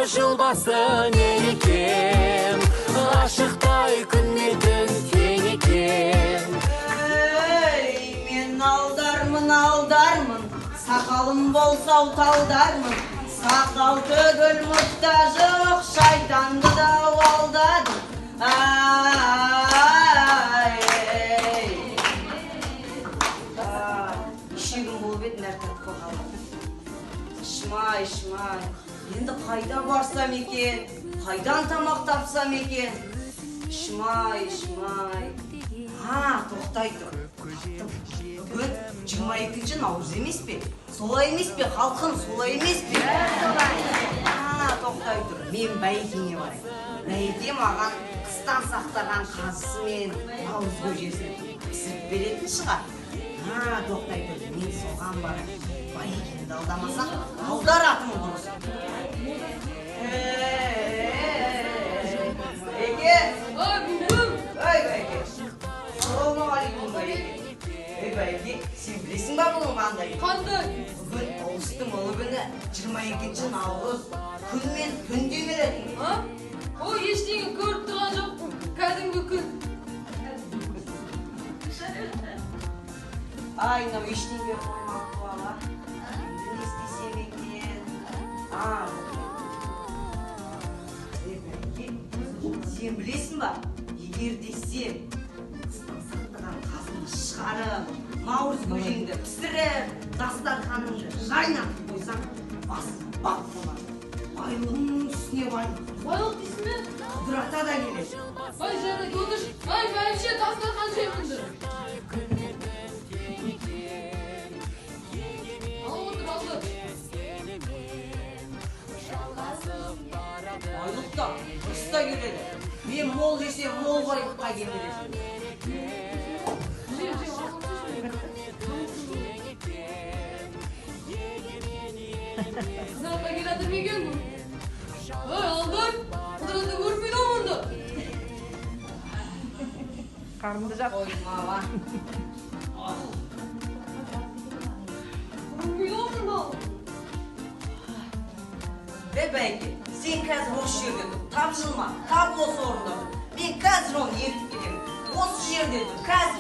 жылбасын екен, ғашықтай күннетін тең екен. Мен алдармын, сақалым болса талдармын. Сақал төгіл мұқта жоқ, шайтанды да алдадым. Ішегім болып еді, нәртат қоғалым. Шымай, енді қайда барсам екен, қайдан тамақ тапсам екен. Шымай. Тоқтай тұр. Бүгін 22-ші Наурыз емес пе? Солай емес пе, халқым, солай емес пе? Тоқтай тұр. Мен бәйекеңе барайын. Бәйеке маған қыстан сақтаған қазысы мен Наурыз көжесін пісіріп беретін шығар. Тоқтай тұр. Мен соған барайын. Бәйекеңді алдамасақ, алдар атым құрысын. Бәйеке! Бәйеке! Саламағалейкум, Бәйеке. Бәйеке, сен білесің ба бұның қандай? Қандай? Бүгін ұлыстың ұлы күні 22-ші Наурыз. Күн мен түн демелетін. Ештеңе көріп тұрған жоқпын. Кәдімгі күн. Мынау ештеңе қоймақ бала. Енді не істесем екен? Бәйеке, сен білесің ба? Егер де сен сақтаған қазымды шығарып, Наурыз көжеңді пісіріп, дастарханыңды жайнатып қойсаң, басың бақ болады. Байлығыңның үстіне байлық. Байлық дейсің бе? Қыдырата да келеді. Жарайды, отыр. Бәйбіше дастархан жайымды. Алды. Байлық та, дұрыс та келеді. Мен мол жесем, мол байлыққа келеді. Қызаққа келатыр мекен бұл? Алдар, қыдырады көрмейді оңында. Қарымды жақ. Оймаға. Көрмейді оңында. Бәйеке, сен қазір осы жерде тұр. Тапжылма, тап осы орында. Мен қазір оны ертіп кетемін. Осы жерде тұр, қазір.